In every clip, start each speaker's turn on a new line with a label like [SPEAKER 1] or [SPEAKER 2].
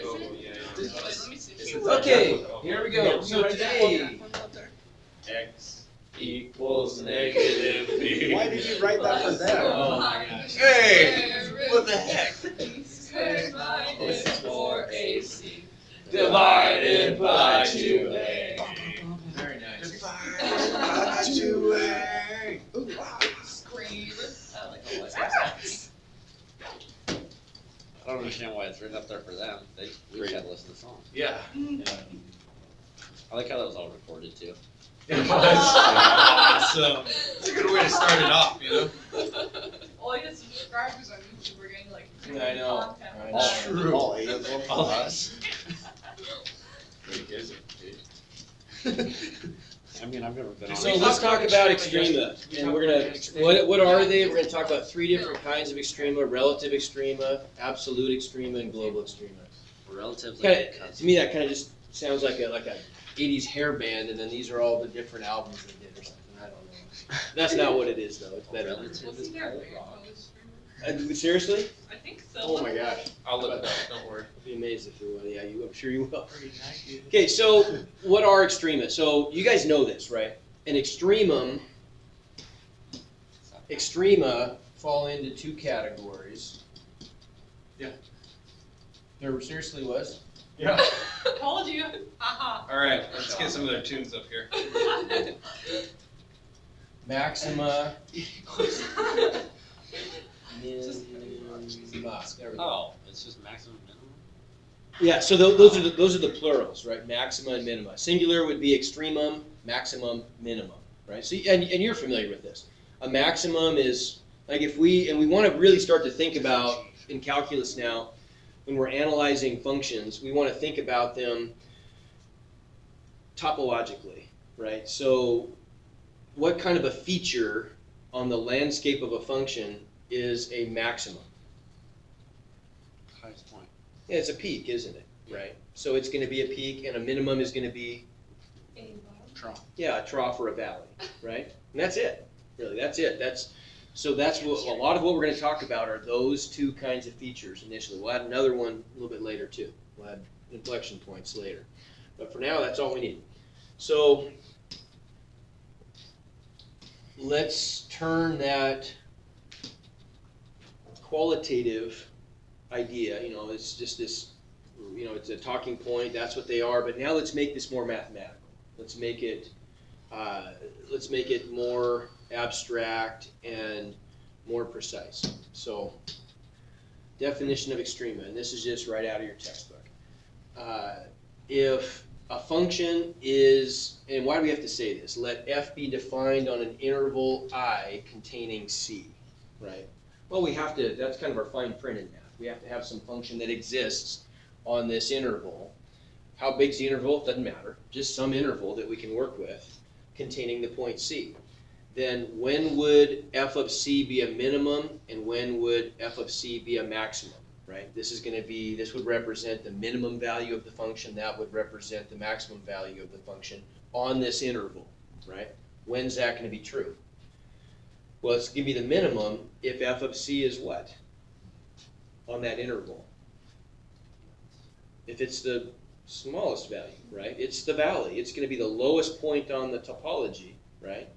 [SPEAKER 1] Oh, yeah.
[SPEAKER 2] Let me see.
[SPEAKER 1] Okay, here we go. So today,
[SPEAKER 3] X equals negative B.
[SPEAKER 4] Why did you write that for them?
[SPEAKER 3] Oh my gosh.
[SPEAKER 1] hey, what the heck?
[SPEAKER 2] Squared minus 4AC.
[SPEAKER 3] Divided by 2A.
[SPEAKER 1] Very nice.
[SPEAKER 2] Scream. I like all
[SPEAKER 3] I don't understand why it's written up there for them. We just had to listen to the song.
[SPEAKER 1] Yeah.
[SPEAKER 3] I like how that was all recorded too.
[SPEAKER 1] It was awesome. It's a good way to start it off, you know?
[SPEAKER 2] All I get subscribers on YouTube are getting like
[SPEAKER 1] I know.
[SPEAKER 2] content.
[SPEAKER 1] I know. True.
[SPEAKER 4] All 8 of them.
[SPEAKER 1] All us.
[SPEAKER 3] I mean, I've never been on
[SPEAKER 5] So
[SPEAKER 3] it.
[SPEAKER 5] let's talk about Extrema, and we're gonna, what are they? We're gonna talk about 3 different kinds of Extrema: relative Extrema, absolute Extrema, and global Extrema.
[SPEAKER 3] Relatively.
[SPEAKER 5] To me, that kind of just sounds like a 80s hair band, and then these are all the different albums they did or something. I don't know. That's not what it is, though. It's better.
[SPEAKER 3] Relative is
[SPEAKER 2] Their
[SPEAKER 3] pilot
[SPEAKER 2] band
[SPEAKER 3] rock.
[SPEAKER 2] was
[SPEAKER 5] Seriously?
[SPEAKER 2] I think so.
[SPEAKER 5] Oh my gosh!
[SPEAKER 1] I'll look it up, don't worry.
[SPEAKER 5] I'd be amazed if you will. Yeah, I'm sure you will. Okay, so what are Extrema? So you guys know this, right? An Extrema fall into 2 categories.
[SPEAKER 1] Yeah.
[SPEAKER 5] There seriously was?
[SPEAKER 1] Yeah.
[SPEAKER 2] Told you. Haha.
[SPEAKER 1] All right, let's get some of their tunes up here.
[SPEAKER 5] Maxima. Minima. There we go.
[SPEAKER 3] Oh, it's just maximum minimum?
[SPEAKER 5] Yeah, so those are the plurals, right? Maxima and minima. Singular would be extremum, maximum, minimum, right? So and you're familiar with this. A maximum is like if we want to really start to think about in calculus now, when we're analyzing functions, we want to think about them topologically, right? So what kind of a feature on the landscape of a function is a maximum?
[SPEAKER 3] Highest point.
[SPEAKER 5] Yeah, it's a peak, isn't it? Right. So it's going to be a peak, and a minimum is going to be
[SPEAKER 3] Trough.
[SPEAKER 5] a trough or a valley, right? And that's it. Really, that's it. That's what a lot of what we're going to talk about are those 2 kinds of features initially. We'll add another one a little bit later too. We'll add inflection points later. But for now, that's all we need. So let's turn that qualitative idea, it's just this, it's a talking point, that's what they are, but now let's make this more mathematical. Let's make it more abstract and more precise. So, definition of Extrema, and this is just right out of your textbook. If a function is, and why do we have to say this? Let f be defined on an interval I containing c, right? Well, we have to, that's kind of our fine print in math. We have to have some function that exists on this interval. How big's the interval? Doesn't matter. Just some interval that we can work with containing the point c. Then when would f of c be a minimum and when would f of c be a maximum, right? This would represent the minimum value of the function. That would represent the maximum value of the function on this interval, right? When's that going to be true? Well, it's going to be the minimum if f of c is what? On that interval. If it's the smallest value, right? It's the valley. It's going to be the lowest point on the topology, right?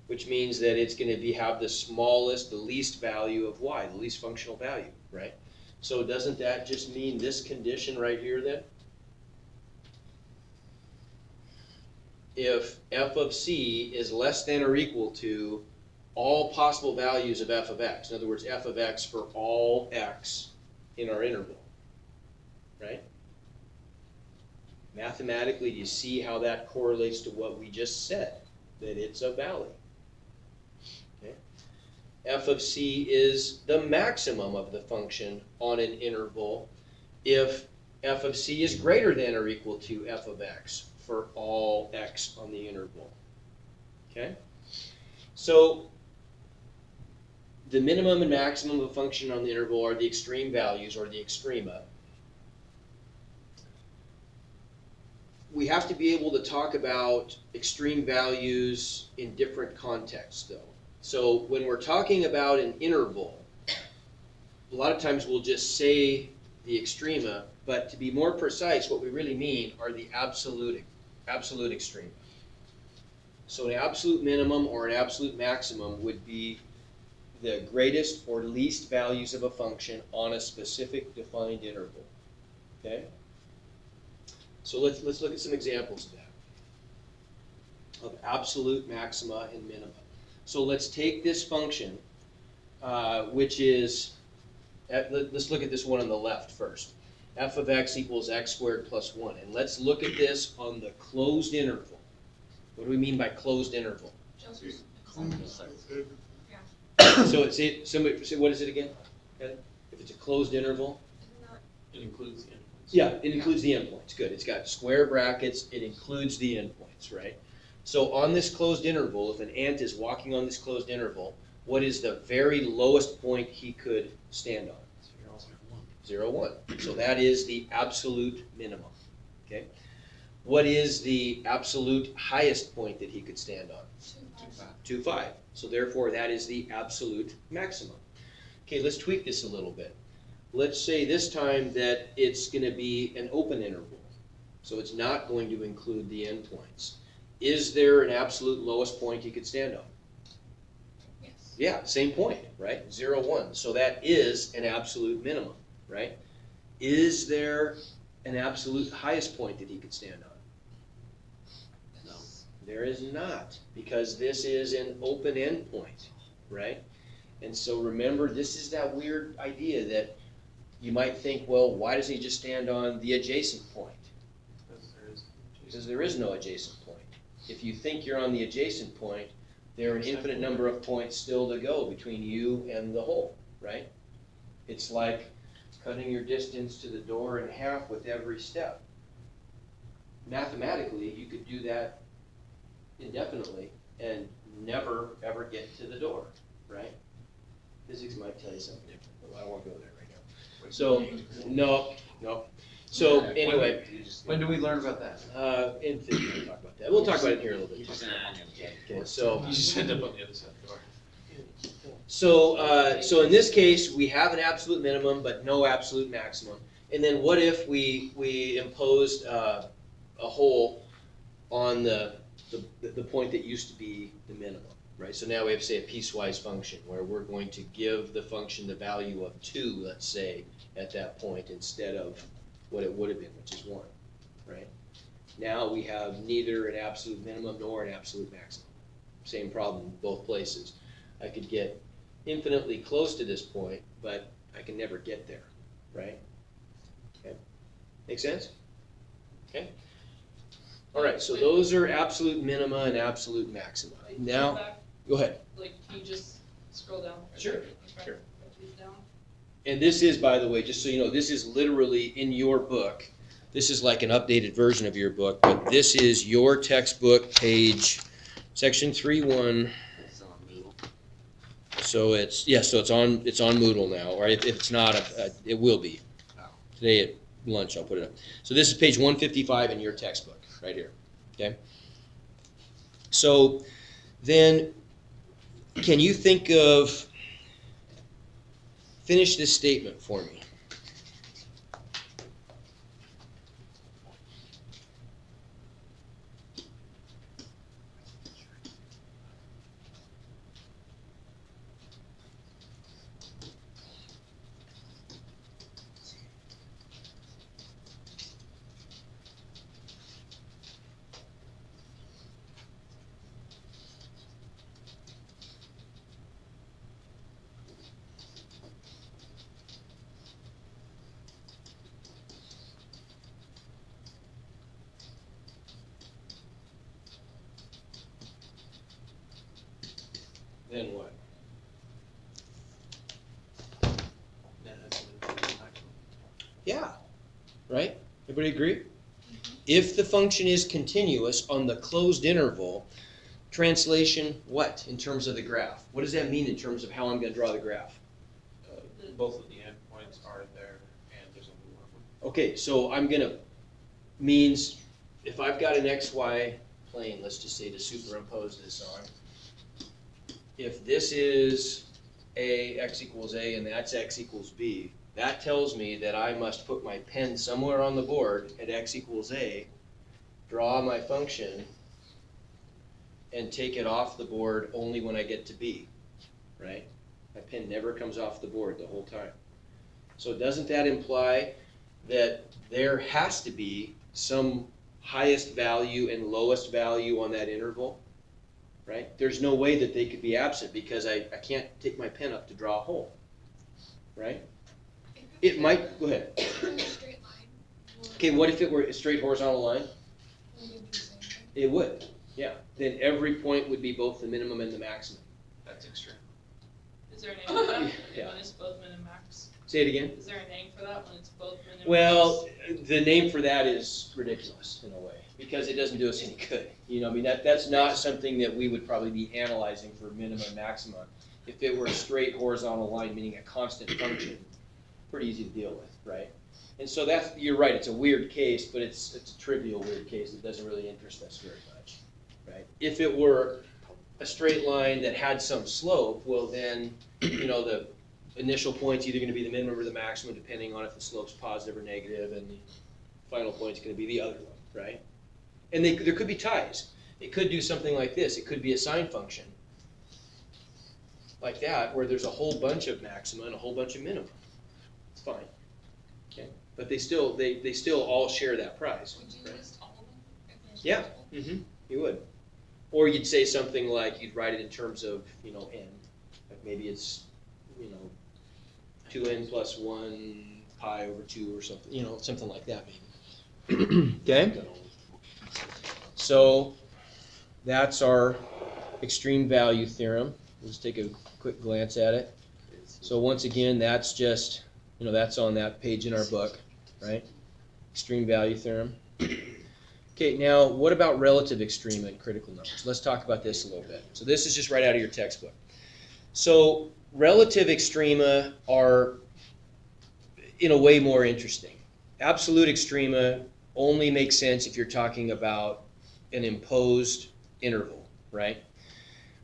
[SPEAKER 5] Which means that it's going to have the smallest, the least value of y, the least functional value, right? So doesn't that just mean this condition right here then? If f of c is less than or equal to all possible values of f of x, in other words, f of x for all x in our interval, right? Mathematically, do you see how that correlates to what we just said, that it's a valley? Okay. F of c is the maximum of the function on an interval if f of c is greater than or equal to f of x for all x on the interval. Okay? So the minimum and maximum of a function on the interval are the extreme values, or the extrema. We have to be able to talk about extreme values in different contexts, though. So when we're talking about an interval, a lot of times we'll just say the extrema But to be more precise, what we really mean are the absolute extreme. So an absolute minimum or an absolute maximum would be the greatest or least values of a function on a specific defined interval. Okay? So let's look at some examples of that, of absolute maxima and minima. So let's take this function, which is, let's look at this one on the left first. F of x equals x squared plus 1. And let's look at this on the closed interval. What do we mean by closed interval? So somebody say, what is it again? Okay. If it's a closed interval?
[SPEAKER 1] It includes the endpoints.
[SPEAKER 5] Yeah, it includes the endpoints. Good. It's got square brackets. It includes the endpoints, right? So on this closed interval, if an ant is walking on this closed interval, what is the very lowest point he could stand on? 0, 1. So that is the absolute minimum. Okay. What is the absolute highest point that he could stand on? 2, 5. So therefore, that is the absolute maximum. Okay, let's tweak this a little bit. Let's say this time that it's going to be an open interval. So it's not going to include the endpoints. Is there an absolute lowest point he could stand on?
[SPEAKER 2] Yes.
[SPEAKER 5] Yeah, same point, right? 0, 1. So that is an absolute minimum, right? Is there an absolute highest point that he could stand on? No. There is not, because this is an open endpoint, right? And so remember, this is that weird idea that you might think, well, why doesn't he just stand on the adjacent point? Because there is no adjacent point. If you think you're on the adjacent point, there are an infinite number of points still to go between you and the hole, right? It's like cutting your distance to the door in half with every step. Mathematically, you could do that indefinitely and never, ever get to the door, right? Physics might tell you something different, but I won't go there right now. So, no. So, anyway.
[SPEAKER 4] When do we learn about that?
[SPEAKER 5] In physics, we'll talk about that. We'll talk about it here in a little bit. Okay, so.
[SPEAKER 1] You just end up on the other side of the door.
[SPEAKER 5] So in this case, we have an absolute minimum, but no absolute maximum. And then what if we imposed a hole on the point that used to be the minimum, right? So now we have, say, a piecewise function where we're going to give the function the value of 2, let's say, at that point instead of what it would have been, which is 1, right? Now we have neither an absolute minimum nor an absolute maximum. Same problem in both places. I could get infinitely close to this point, but I can never get there, right? Okay. Make sense? Okay. All right, so those are absolute minima and absolute maxima. Now, go ahead.
[SPEAKER 2] Like, can you just scroll down?
[SPEAKER 5] Sure,
[SPEAKER 2] Okay.
[SPEAKER 5] sure.
[SPEAKER 2] Put these down.
[SPEAKER 5] And this is, by the way, just so you know, this is literally in your book. This is like an updated version of your book, but this is your textbook, page, section 3.1. So it's on Moodle now, or if it's not, it will be. Today at lunch I'll put it up. So this is page 155 in your textbook, right here. Okay. So then, can you think of? Finish this statement for me. Then what? Yeah, right? Everybody agree? If the function is continuous on the closed interval, translation what in terms of the graph? What does that mean in terms of how I'm going to draw the graph?
[SPEAKER 1] Both of the endpoints are there, and there's only one of them.
[SPEAKER 5] Okay, so I'm going to, means if I've got an xy plane, let's just say to superimpose this on, if this is x equals a and that's x equals b, that tells me that I must put my pen somewhere on the board at x equals a, draw my function, and take it off the board only when I get to b, right? My pen never comes off the board the whole time. So doesn't that imply that there has to be some highest value and lowest value on that interval, right? There's no way that they could be absent because I can't take my pen up to draw a hole, right? It might, go ahead.
[SPEAKER 6] In a straight line.
[SPEAKER 5] Okay, what if it were a straight horizontal line?
[SPEAKER 6] Would it be the same thing?
[SPEAKER 5] It would, yeah. Then every point would be both the minimum and the maximum.
[SPEAKER 1] That's extreme.
[SPEAKER 2] Is there a name for that?
[SPEAKER 5] Yeah.
[SPEAKER 2] When it's both min and max?
[SPEAKER 5] Say it again.
[SPEAKER 2] Is there a name for that when it's both min and max?
[SPEAKER 5] Well, the name for that is ridiculous in a way, because it doesn't do us any good. You know, I mean, that's not something that we would probably be analyzing for minimum and maximum. If it were a straight horizontal line, meaning a constant function, pretty easy to deal with, right? And so that's, you're right, it's a weird case, but it's a trivial weird case that doesn't really interest us very much, right? If it were a straight line that had some slope, well then, you know, the initial point's either gonna be the minimum or the maximum, depending on if the slope's positive or negative, and the final point's gonna be the other one, right? And there could be ties. It could do something like this. It could be a sine function, like that, where there's a whole bunch of maxima and a whole bunch of minima. It's fine, okay? But they still all share that prize.
[SPEAKER 6] Would you
[SPEAKER 5] right?
[SPEAKER 6] list all of them? if there's
[SPEAKER 5] Yeah.
[SPEAKER 6] multiple?
[SPEAKER 5] You would. Or you'd say something like, you'd write it in terms of, you know, n. Like maybe it's, you know, 2n plus 1 pi over 2 or something, you know, something like that maybe. Okay? So that's our extreme value theorem. Let's take a quick glance at it. So once again, that's just, you know, that's on that page in our book, right? Extreme value theorem. Okay, now what about relative extrema and critical numbers? Let's talk about this a little bit. So this is just right out of your textbook. So relative extrema are, in a way, more interesting. Absolute extrema only makes sense if you're talking about an imposed interval, right?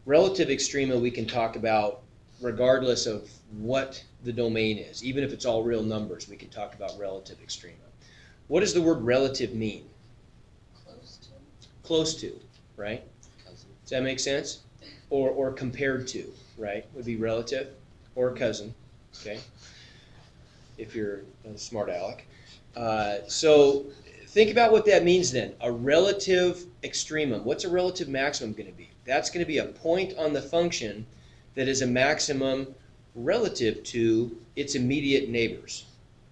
[SPEAKER 5] Relative extrema we can talk about regardless of what the domain is. Even if it's all real numbers, we can talk about relative extrema. What does the word relative mean?
[SPEAKER 6] Close to?
[SPEAKER 5] Close to, right? Does that make sense? Or compared to, right? Would be relative or cousin, okay? If you're a smart aleck. So think about what that means then. A relative extremum. What's a relative maximum going to be? That's going to be a point on the function that is a maximum relative to its immediate neighbors,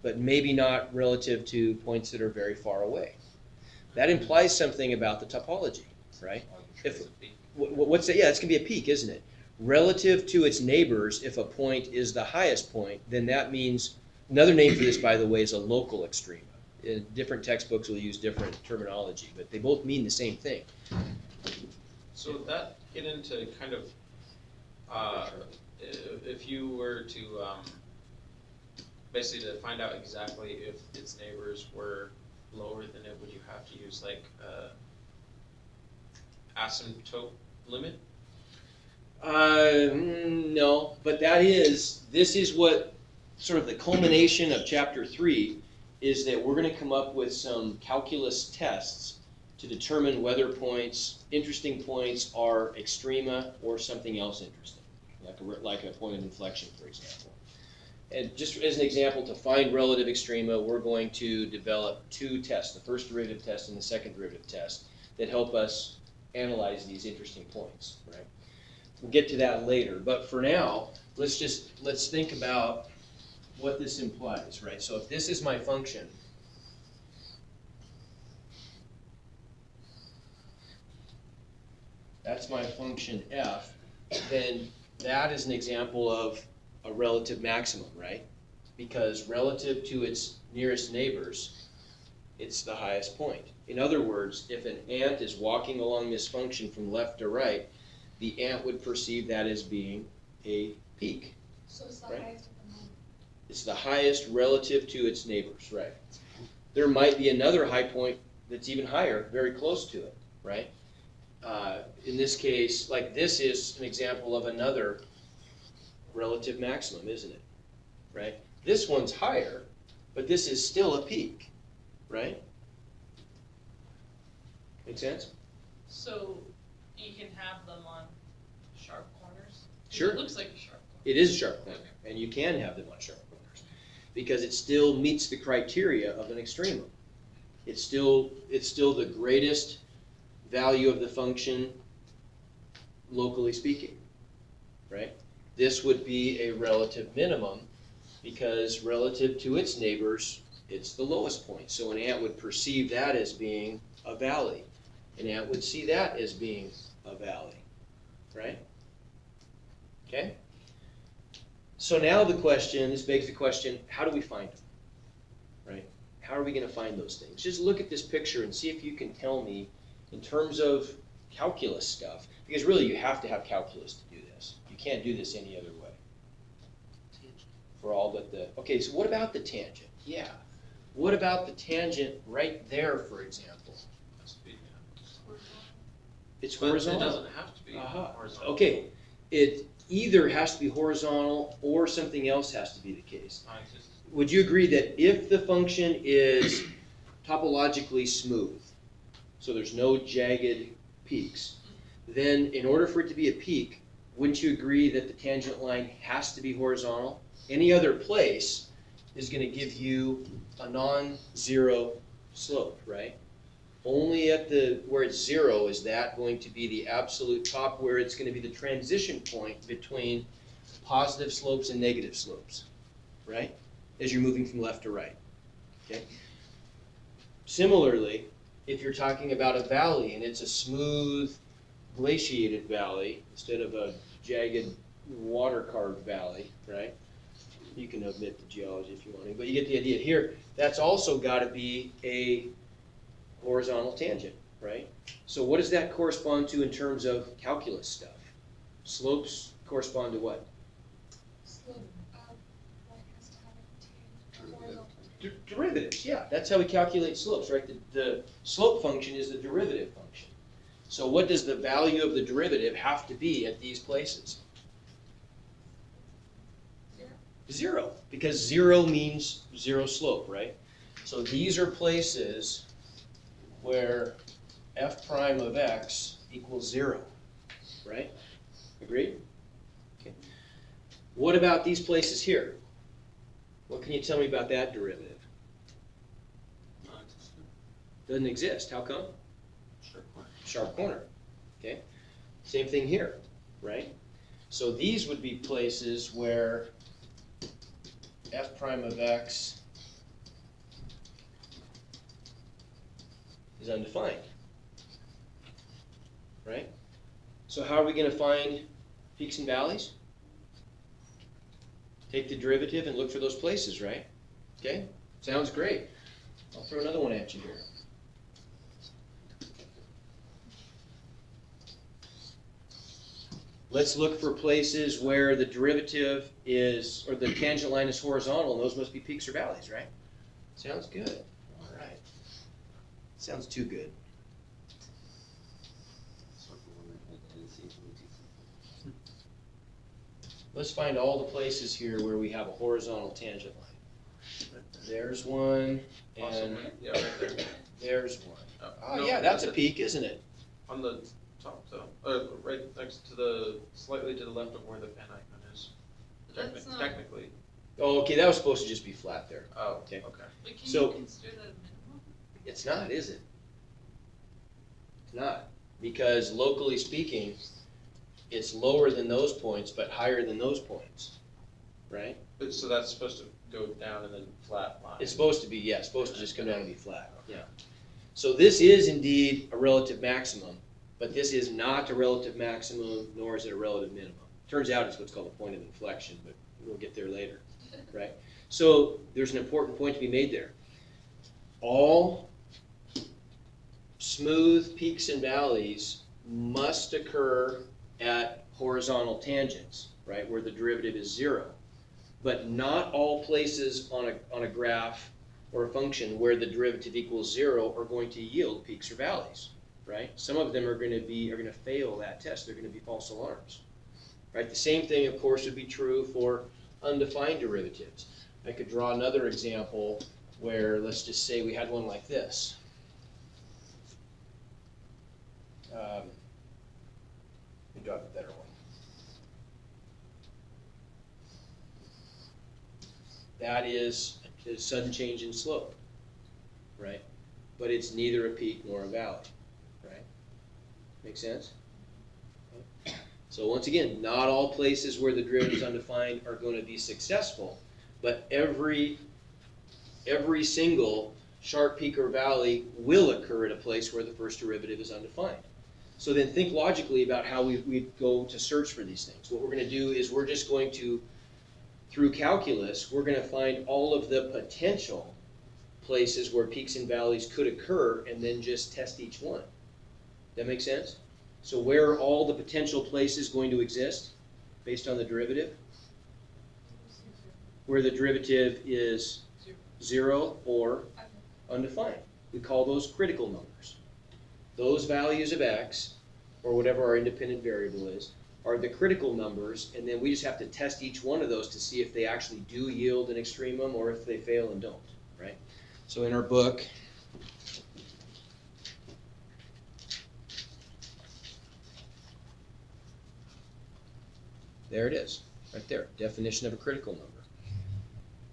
[SPEAKER 5] but maybe not relative to points that are very far away. That implies something about the topology, right? What's that? Yeah, it's going to be a peak, isn't it? Relative to its neighbors, if a point is the highest point, then that means, another name for this, by the way, is a local extrema. Different textbooks will use different terminology, but they both mean the same thing.
[SPEAKER 1] So would that get into kind of, if you were to, basically to find out exactly if its neighbors were lower than it, would you have to use like asymptote limit?
[SPEAKER 5] No, but this is what sort of the culmination of chapter 3 is, that we're going to come up with some calculus tests to determine whether interesting points are extrema or something else interesting, like a point of inflection, for example. And just as an example, to find relative extrema, we're going to develop 2 tests, the first derivative test and the second derivative test, that help us analyze these interesting points, right? We'll get to that later, but for now, let's think about what this implies, right? So if this is my function, that's my function f, then that is an example of a relative maximum, right? Because relative to its nearest neighbors, it's the highest point. In other words, if an ant is walking along this function from left to right, the ant would perceive that as being a peak.
[SPEAKER 6] So it's the
[SPEAKER 5] Right.
[SPEAKER 6] highest of the moment.
[SPEAKER 5] It's the highest relative to its neighbors, right? There might be another high point that's even higher, very close to it, right? In this case, like this is an example of another relative maximum, isn't it? Right? This one's higher, but this is still a peak, right? Make sense?
[SPEAKER 2] So you can have them on sharp corners? 'Cause
[SPEAKER 5] Sure.
[SPEAKER 2] It looks like a sharp corner.
[SPEAKER 5] It is a sharp corner, and you can have them on sharp corners, because it still meets the criteria of an extremum. It's still the greatest value of the function, locally speaking, right? This would be a relative minimum, because relative to its neighbors, it's the lowest point. So an ant would perceive that as being a valley. An ant would see that as being a valley, right? Okay? So now this begs the question, how do we find them, right? How are we going to find those things? Just look at this picture and see if you can tell me in terms of calculus stuff, because really you have to have calculus to do this. You can't do this any other way. For all but the, okay, so what about the tangent? Yeah. What about the tangent right there, for example? It's
[SPEAKER 1] But
[SPEAKER 5] horizontal.
[SPEAKER 1] it doesn't have to be
[SPEAKER 5] Aha.
[SPEAKER 1] horizontal.
[SPEAKER 5] Okay, it either has to be horizontal or something else has to be the case. Would you agree that if the function is topologically smooth, so there's no jagged peaks, then in order for it to be a peak, wouldn't you agree that the tangent line has to be horizontal? Any other place is going to give you a non-zero slope, right? Only at where it's zero is that going to be the absolute top, where it's going to be the transition point between positive slopes and negative slopes, right? As you're moving from left to right, okay? Similarly, if you're talking about a valley and it's a smooth, glaciated valley instead of a jagged, water-carved valley, right? You can omit the geology if you want to, but you get the idea here. That's also got to be a horizontal tangent, right? So what does that correspond to in terms of calculus stuff? Slopes correspond to what?
[SPEAKER 6] Slope of what has to have a horizontal.
[SPEAKER 5] Derivatives, yeah. That's how we calculate slopes, right? The slope function is the derivative function. So what does the value of the derivative have to be at these places? Zero, because zero means zero slope, right? So these are places where f prime of x equals 0, right? Agreed? Okay. What about these places here? What can you tell me about that derivative? Doesn't exist. How come? Sharp corner. Okay. Same thing here, right? So these would be places where f prime of x is undefined, right? So how are we going to find peaks and valleys? Take the derivative and look for those places, right? Okay, sounds great. I'll throw another one at you here. Let's look for places where the derivative is, or the tangent line is horizontal, and those must be peaks or valleys, right? Sounds good. All right. Sounds too good. Let's find all the places here where we have a horizontal tangent line. There's one, and
[SPEAKER 1] Yeah, right there.
[SPEAKER 5] there's one. Oh,
[SPEAKER 1] no,
[SPEAKER 5] yeah, that's a peak, isn't it?
[SPEAKER 1] On the top though, right next to slightly to the left of where the Van icon is.
[SPEAKER 2] That's not-
[SPEAKER 1] Technically.
[SPEAKER 5] Oh, okay, that was supposed to just be flat there.
[SPEAKER 1] Oh,
[SPEAKER 5] Okay.
[SPEAKER 1] okay.
[SPEAKER 2] But can
[SPEAKER 5] So-
[SPEAKER 2] you consider that a minimum?
[SPEAKER 5] It's not, is it? It's not, because locally speaking, it's lower than those points, but higher than those points, right?
[SPEAKER 1] So that's supposed to go down and then flat line.
[SPEAKER 5] It's supposed to be, yeah, it's supposed to just come down and be flat, yeah. So this is indeed a relative maximum, but this is not a relative maximum, nor is it a relative minimum. Turns out it's what's called a point of inflection, but we'll get there later, right? So there's an important point to be made there. All smooth peaks and valleys must occur at horizontal tangents, right, where the derivative is 0. But not all places on a graph or a function where the derivative equals 0 are going to yield peaks or valleys, right? Some of them are going to fail that test. They're going to be false alarms, right? The same thing, of course, would be true for undefined derivatives. I could draw another example where, let's just say we had one like this. Let me draw a better one. That is a sudden change in slope, right? But it's neither a peak nor a valley, right? Make sense? So once again, not all places where the derivative is undefined are going to be successful, but every single sharp peak or valley will occur at a place where the first derivative is undefined. So then think logically about how we go to search for these things. What we're going to do is we're just going to, through calculus, we're going to find all of the potential places where peaks and valleys could occur and then just test each one. That make sense? So where are all the potential places going to exist based on the derivative? Where the derivative is 0 or undefined. We call those critical numbers. Those values of x, or whatever our independent variable is, are the critical numbers, and then we just have to test each one of those to see if they actually do yield an extremum or if they fail and don't, right? So in our book, there it is, right there, definition of a critical number.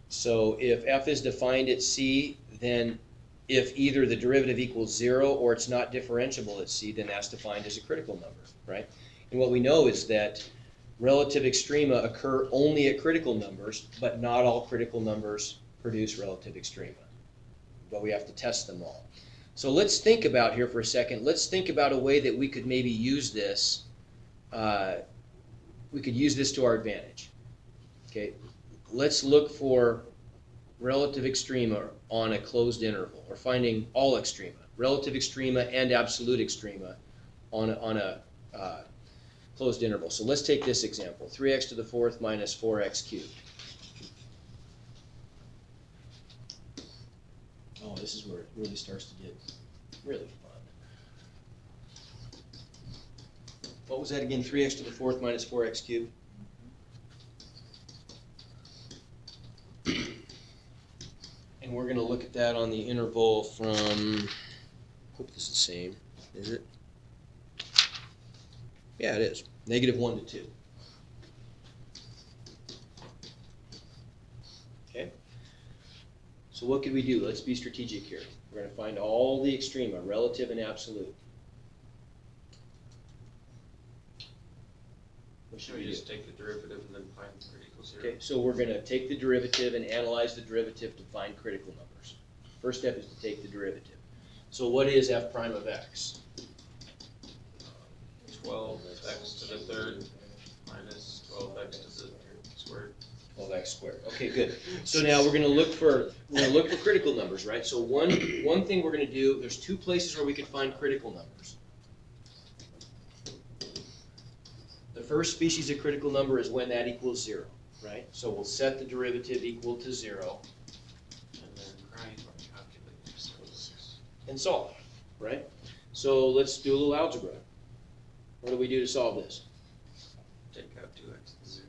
[SPEAKER 5] So if f is defined at c, then if either the derivative equals 0 or it's not differentiable at c, then that's defined as a critical number, right? And what we know is that relative extrema occur only at critical numbers, but not all critical numbers produce relative extrema. But we have to test them all. So let's think about here for a second. Let's think about a way that we could maybe use this. We could use this to our advantage. Okay, let's look for relative extrema on a closed interval, or finding all extrema, relative extrema and absolute extrema on a closed interval. So let's take this example, 3x to the fourth minus 4x cubed. Oh, this is where it really starts to get really fun. What was that again? 3x to the fourth minus 4x cubed? And we're going to look at that on the interval from, hope this is the same, is it? Yeah, it is. -1 to 2. Okay? So what could we do? Let's be strategic here. We're going to find all the extrema, relative and absolute. What should
[SPEAKER 1] Should we
[SPEAKER 5] we
[SPEAKER 1] just
[SPEAKER 5] do?
[SPEAKER 1] take the derivative and then find critical 0?
[SPEAKER 5] Okay, so we're going to take the derivative and analyze the derivative to find critical numbers. First step is to take the derivative. So what is f prime of x?
[SPEAKER 1] 12x to the third minus 12x to the squared.
[SPEAKER 5] 12x squared. Okay, good. So now we're going to look for critical numbers, right? So one thing we're going to do, there's two places where we can find critical numbers. The first species of critical number is when that equals 0, right? So we'll set the derivative equal to 0
[SPEAKER 1] And then grind or calculate themselves.
[SPEAKER 5] and solve, right? So let's do a little algebra. What do we do to solve this?
[SPEAKER 1] Take out 2x to 0.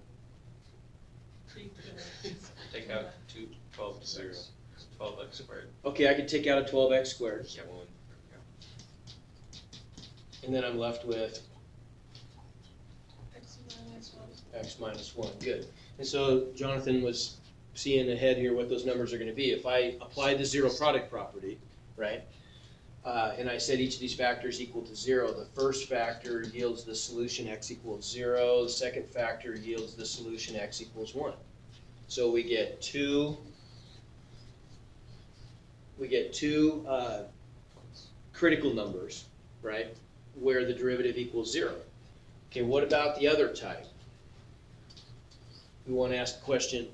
[SPEAKER 1] Take out 12 to 0. 12x squared.
[SPEAKER 5] Okay, I can take out a 12x squared,
[SPEAKER 1] Yep.
[SPEAKER 5] and then I'm left with
[SPEAKER 6] X minus 1.
[SPEAKER 5] x minus 1. Good. And so Jonathan was seeing ahead here what those numbers are going to be. If I apply the zero product property, right, and I set each of these factors equal to 0, the first factor yields the solution x equals 0, the second factor yields the solution x equals 1. So we get two critical numbers, right, where the derivative equals 0. Okay, what about the other type? We want to ask the question,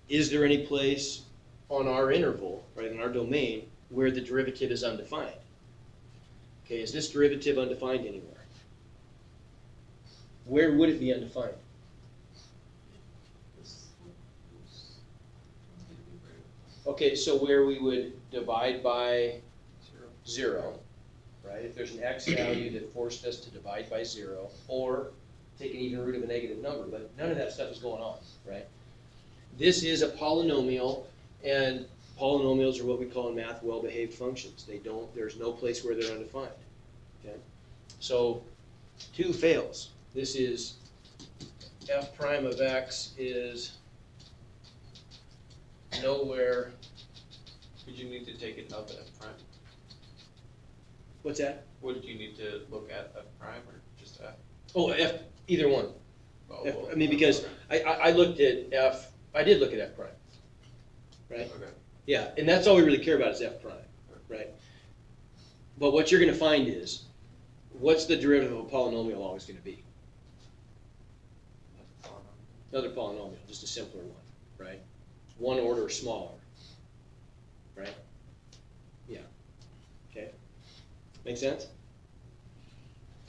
[SPEAKER 5] is there any place on our interval, right, in our domain, where the derivative is undefined? Okay, is this derivative undefined anywhere? Where would it be undefined? Okay, so where we would divide by 0, right? If there's an x value that forced us to divide by 0, or take an even root of a negative number, but none of that stuff is going on, right? This is a polynomial, and polynomials are what we call in math well-behaved functions. There's no place where they're undefined. Okay? So 2 fails. This is f prime of x is nowhere.
[SPEAKER 1] Would you need to take it up at f prime?
[SPEAKER 5] What's that?
[SPEAKER 1] Would you need to look at f prime or just f?
[SPEAKER 5] Oh, f, either one.
[SPEAKER 1] Oh,
[SPEAKER 5] F,
[SPEAKER 1] well,
[SPEAKER 5] I mean, because
[SPEAKER 1] okay.
[SPEAKER 5] I looked at f, I did look at f prime, right?
[SPEAKER 1] Okay.
[SPEAKER 5] Yeah, and that's all we really care about is f prime, right? But what you're gonna find is, what's the derivative of a polynomial always gonna be? Another polynomial, just a simpler one, right? One order smaller, right? Yeah, okay. Make sense?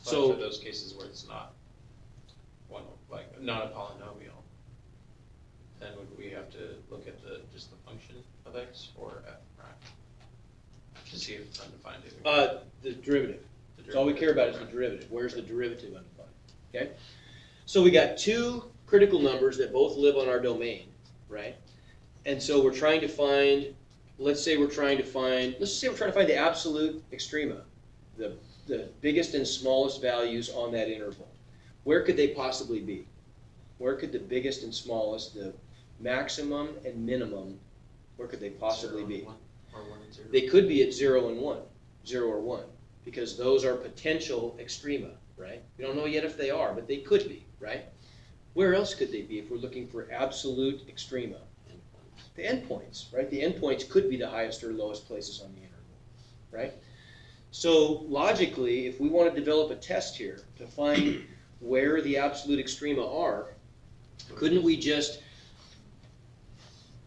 [SPEAKER 1] But
[SPEAKER 5] So-
[SPEAKER 1] for those cases where it's not one, like, not a polynomial, then would we have to look at just the function of x or f prime? To see if it's undefined.
[SPEAKER 5] The derivative.
[SPEAKER 1] The
[SPEAKER 5] That's all we care about is the
[SPEAKER 1] okay.
[SPEAKER 5] derivative. Where's the derivative undefined? Okay? So we got 2 critical numbers that both live on our domain, right? And so we're trying to find, let's say we're trying to find the absolute extrema, the biggest and smallest values on that interval. Where could they possibly be? Where could the biggest and smallest, the maximum and minimum, where could they possibly
[SPEAKER 1] 0
[SPEAKER 5] be?
[SPEAKER 1] and 1, or 1 and 0.
[SPEAKER 5] They could be at 0 and 1, 0 or 1, because those are potential extrema, right? We don't know yet if they are, but they could be, right? Where else could they be if we're looking for absolute extrema? The endpoints, right? The endpoints could be the highest or lowest places on the interval, right? So logically, if we want to develop a test here to find where the absolute extrema are, couldn't we just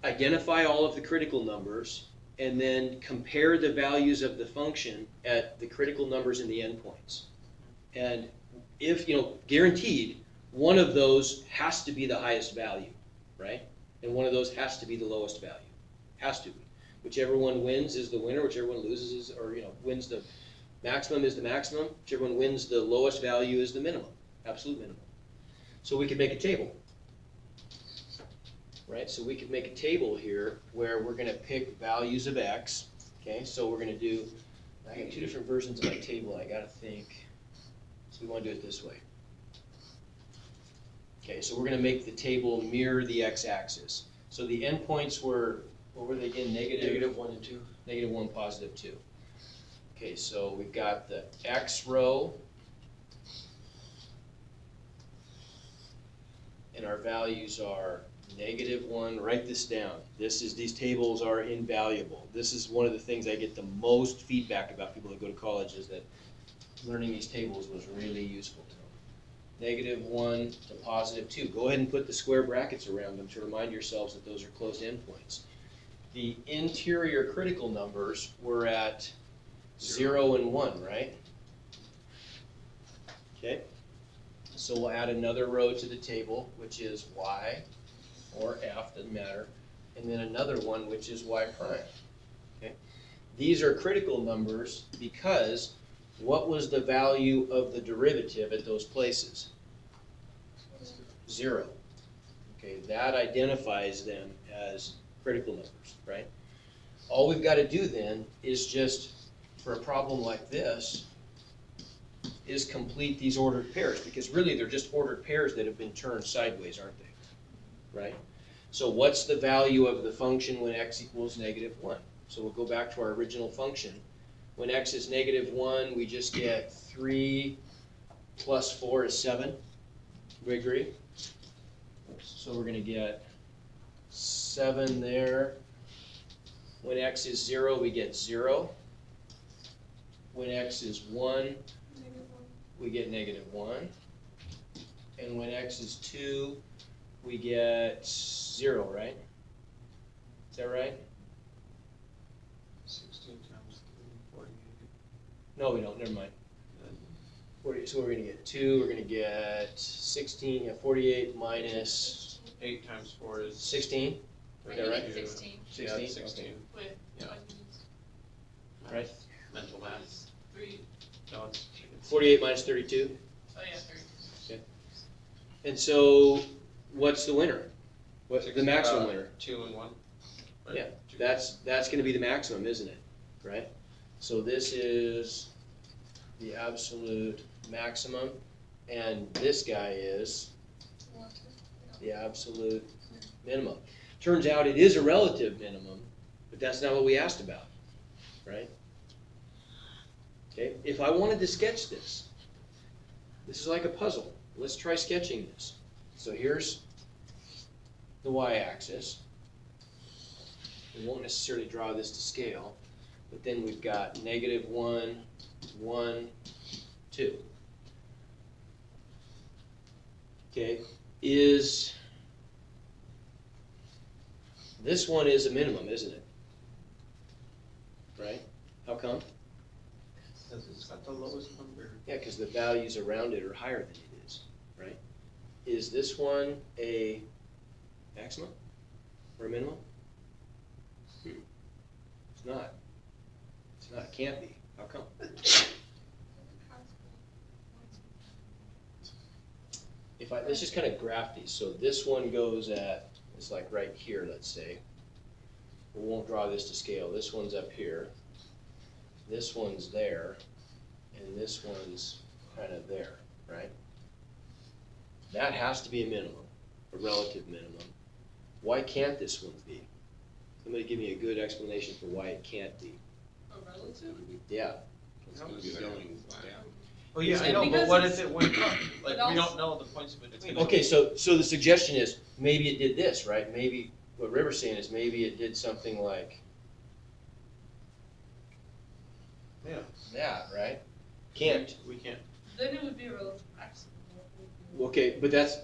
[SPEAKER 5] identify all of the critical numbers and then compare the values of the function at the critical numbers and the endpoints? And if, guaranteed, one of those has to be the highest value, right? And one of those has to be the lowest value. Has to be. Whichever one wins is the winner, whichever one loses is, or, wins the maximum is the maximum, whichever one wins the lowest value is the minimum, absolute minimum. So we could make a table, right? So we could make a table here where we're gonna pick values of x, okay? So we're gonna do, I got 2 different versions of my table, I gotta think. So we wanna do it this way. Okay, so we're gonna make the table mirror the x-axis. So the endpoints were, what were they again, negative
[SPEAKER 4] 1 and 2.
[SPEAKER 5] negative 1, positive 2. Okay, so we've got the x row, and our values are negative 1, write this down. These tables are invaluable. This is one of the things I get the most feedback about people that go to college is that learning these tables was really useful to them. Negative 1 to positive 2. Go ahead and put the square brackets around them to remind yourselves that those are closed endpoints. The interior critical numbers were at 0 and 1, right? Okay. So we'll add another row to the table, which is y, or f, doesn't matter, and then another one, which is y prime. Okay. These are critical numbers because what was the value of the derivative at those places? 0. Okay, that identifies them as critical numbers, right? All we've got to do then is just, for a problem like this, is complete these ordered pairs, because really they're just ordered pairs that have been turned sideways, aren't they? Right? So what's the value of the function when x equals negative 1? So we'll go back to our original function. When x is negative 1, we just get 3 plus 4 is 7. Do we agree? So we're going to get 7 there. When x is 0, we get 0. When x is 1, we get negative 1. And when x is 2, we get 0, right? Is that right?
[SPEAKER 1] 16 times 3, 48.
[SPEAKER 5] No, we don't. Never mind. So we're going to get 2. We're going to get 16. Yeah, 48 minus
[SPEAKER 1] 8 times 4 is
[SPEAKER 5] 16. Is that right?
[SPEAKER 2] 16
[SPEAKER 1] Yeah,
[SPEAKER 5] 16?
[SPEAKER 1] 16.
[SPEAKER 2] with,
[SPEAKER 1] Yeah.
[SPEAKER 5] Right.
[SPEAKER 1] Mental math.
[SPEAKER 2] 3,
[SPEAKER 1] No, it's
[SPEAKER 5] 48 minus 32.
[SPEAKER 2] oh yeah, 3.
[SPEAKER 5] And so, what's the winner? What, the maximum winner?
[SPEAKER 1] 2 and 1? right?
[SPEAKER 5] Yeah,
[SPEAKER 1] Two.
[SPEAKER 5] That's gonna be the maximum, isn't it? Right? So this is the absolute maximum, and this guy is the absolute minimum. Turns out it is a relative minimum, but that's not what we asked about, right? Okay, if I wanted to sketch this is like a puzzle. Let's try sketching this. So here's the y-axis. We won't necessarily draw this to scale, but then we've got -1, 1, 2. Okay, this one is a minimum, isn't it? Right? How come?
[SPEAKER 1] Because it's got the lowest number.
[SPEAKER 5] Yeah, because the values around it are higher than it is, right? Is this one a maximum or a minimum? It's not. It's not, it can't be. How come? Let's just kind of graph these. So this one goes at, it's like right here, let's say. We won't draw this to scale. This one's up here. This one's there. And this one's kind of there, right? That has to be a minimum, a relative minimum. Why can't this one be? Somebody give me a good explanation for why it can't be.
[SPEAKER 2] A relative?
[SPEAKER 5] Yeah.
[SPEAKER 3] It's gonna be going down.
[SPEAKER 1] Well, yeah, I know, but
[SPEAKER 2] Because
[SPEAKER 1] what
[SPEAKER 2] it's-
[SPEAKER 1] if it went up? Like,
[SPEAKER 2] but
[SPEAKER 1] we don't
[SPEAKER 2] also-
[SPEAKER 1] know the points of it. It's gonna
[SPEAKER 5] Okay, so the suggestion is, maybe it did this, right? Maybe, what River's saying is maybe it did something like
[SPEAKER 1] Yeah.
[SPEAKER 5] that, right? Can't.
[SPEAKER 1] We can't.
[SPEAKER 2] Then it would be a relative maximum.
[SPEAKER 5] Okay, but that's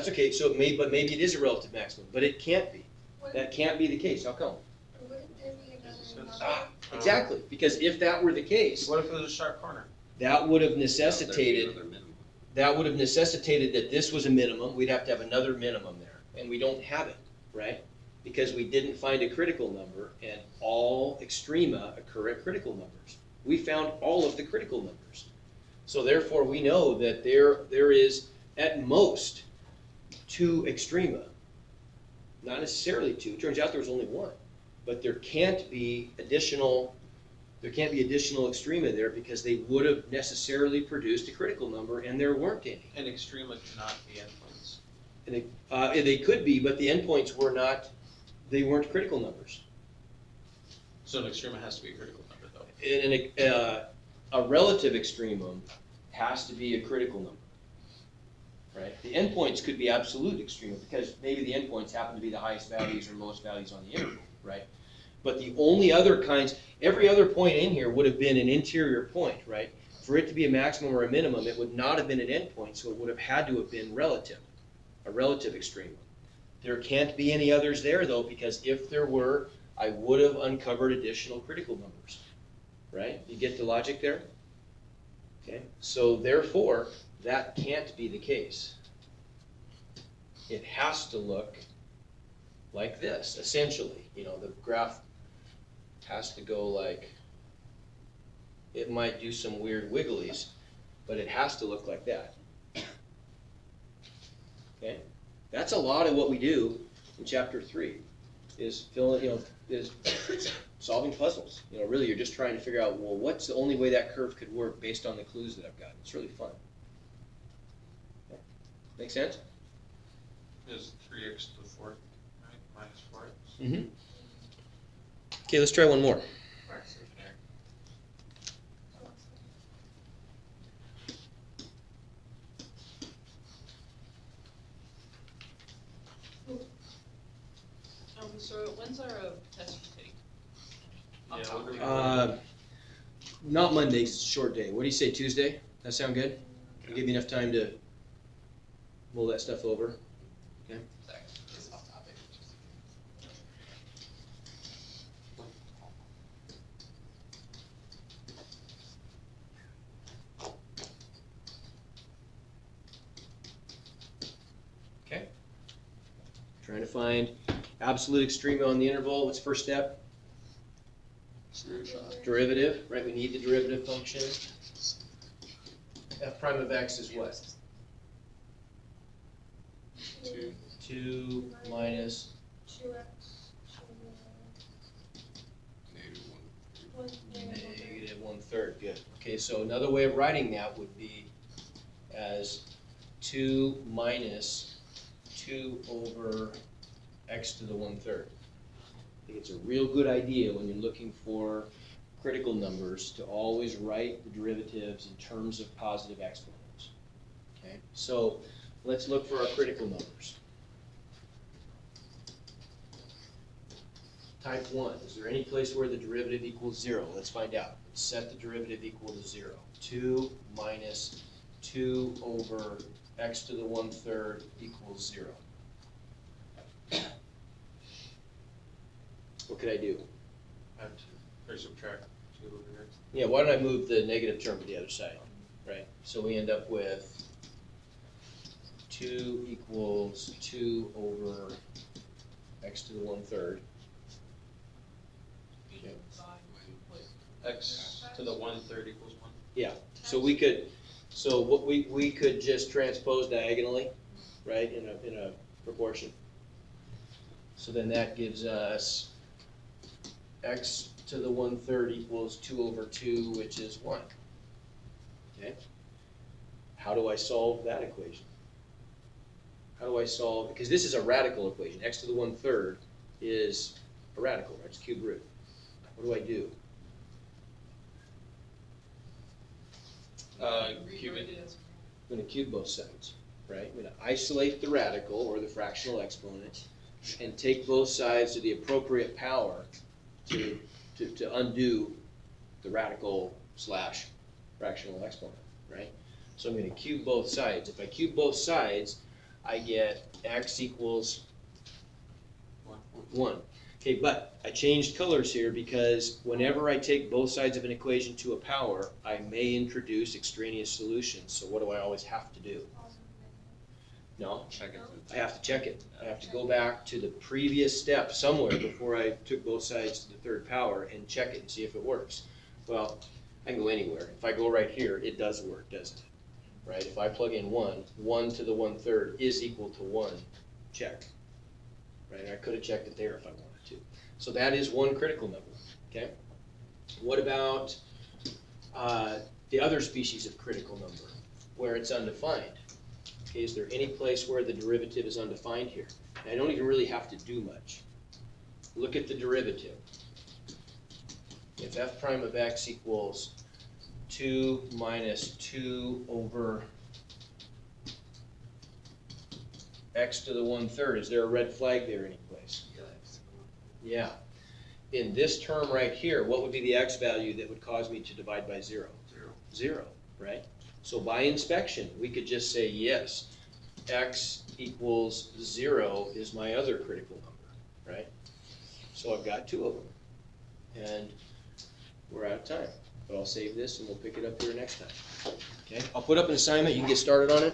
[SPEAKER 5] okay, so maybe it is a relative maximum, but it can't be. That can't be the case, how come?
[SPEAKER 6] Wouldn't there be another number?
[SPEAKER 5] Ah, exactly, because if that were the case,
[SPEAKER 1] What if it was a sharp corner?
[SPEAKER 5] that would have
[SPEAKER 3] There'd be
[SPEAKER 5] necessitated
[SPEAKER 3] another minimum.
[SPEAKER 5] that this was a minimum, we'd have to have another minimum there, and we don't have it, right? Because we didn't find a critical number, and all extrema occur at critical numbers. We found all of the critical numbers. So therefore, we know that there is, at most, 2 extrema. Not necessarily 2, it turns out there was only 1. But there can't be additional extrema there because they would have necessarily produced a critical number, and there weren't any.
[SPEAKER 1] And extrema cannot be endpoints.
[SPEAKER 5] And they could be, but the endpoints they weren't critical numbers.
[SPEAKER 1] So an extrema has to be a critical number, though.
[SPEAKER 5] And a relative extremum has to be a critical number, right? The endpoints could be absolute extremum because maybe the endpoints happen to be the highest values or lowest values on the interval, right? But the only other kinds, every other point in here would have been an interior point, right? For it to be a maximum or a minimum, it would not have been an endpoint, so it would have had to have been relative, a relative extremum. There can't be any others there, though, because if there were, I would have uncovered additional critical numbers, right? You get the logic there? Okay, so therefore, that can't be the case. It has to look like this, essentially. You know, the graph has to go like, it might do some weird wigglies, but it has to look like that. Okay, that's a lot of what we do in chapter 3, is is solving puzzles. You know, really, you're just trying to figure out, well, what's the only way that curve could work based on the clues that I've got. It's really fun. Okay. Make sense?
[SPEAKER 1] Is 3x to the 4th, right? Minus 4x.
[SPEAKER 5] Mm-hmm. Okay, let's try one more.
[SPEAKER 2] So when's our test to take?
[SPEAKER 1] Yeah, what do we-
[SPEAKER 5] Not Mondays, it's a short day. What do you say, Tuesday? That sound good? Give you enough time to mull that stuff over?
[SPEAKER 7] It's off topic.
[SPEAKER 5] Trying to find absolute extrema on the interval. What's the first step? Derivative, right? We need the derivative function. F prime of x is what?
[SPEAKER 3] 2.
[SPEAKER 5] 2 minus,
[SPEAKER 6] 2x,
[SPEAKER 5] negative 1/3, good. Okay, so another way of writing that would be as 2 minus 2 over x to the 1/3. I think it's a real good idea when you're looking for critical numbers to always write the derivatives in terms of positive exponents. Okay, so let's look for our critical numbers. Type 1, is there any place where the derivative equals 0? Let's find out. Let's set the derivative equal to 0. 2 minus 2 over x to the 1/3 equals 0. What could I do?
[SPEAKER 1] Add or subtract 2 over here.
[SPEAKER 5] Yeah, why don't I move the negative term to the other side, right? So we end up with 2 equals 2 over x to the 1/3.
[SPEAKER 1] X to the 1/3 equals 1.
[SPEAKER 5] So we could, so what we could just transpose diagonally, right, in a proportion. So then that gives us x to the 1/3 equals 2 over 2, which is 1. Okay? How do I solve that equation? How do I solve, because this is a radical equation. X to the 1/3 is a radical, right? It's cube root. What do I do?
[SPEAKER 1] Cube it.
[SPEAKER 5] I'm going to cube both sides, right? I'm going to isolate the radical or the fractional exponent and take both sides to the appropriate power to undo the radical slash fractional exponent, right? So I'm going to cube both sides. If I cube both sides, I get x equals 1. Okay, but I changed colors here because whenever I take both sides of an equation to a power, I may introduce extraneous solutions. So what do I always have to do? No,
[SPEAKER 3] Check it.
[SPEAKER 5] I have to check it. I have to go back to the previous step somewhere before I took both sides to the third power and check it and see if it works. Well, I can go anywhere. If I go right here, it does work, doesn't it? Right? If I plug in 1 to the 1/3 is equal to 1, check. Right? I could have checked it there if I wanted to. So that is one critical number, okay? What about the other species of critical number, where it's undefined? Okay, is there any place where the derivative is undefined here? And I don't even really have to do much. Look at the derivative. If f prime of x equals 2 minus 2 over x to the 1/3, is there a red flag there anyplace? Yeah. In this term right here, what would be the x value that would cause me to divide by 0? 0, right? So by inspection, we could just say, yes, x equals 0 is my other critical number, right? So I've got 2 of them. And we're out of time. But I'll save this and we'll pick it up here next time. Okay? I'll put up an assignment. You can get started on it.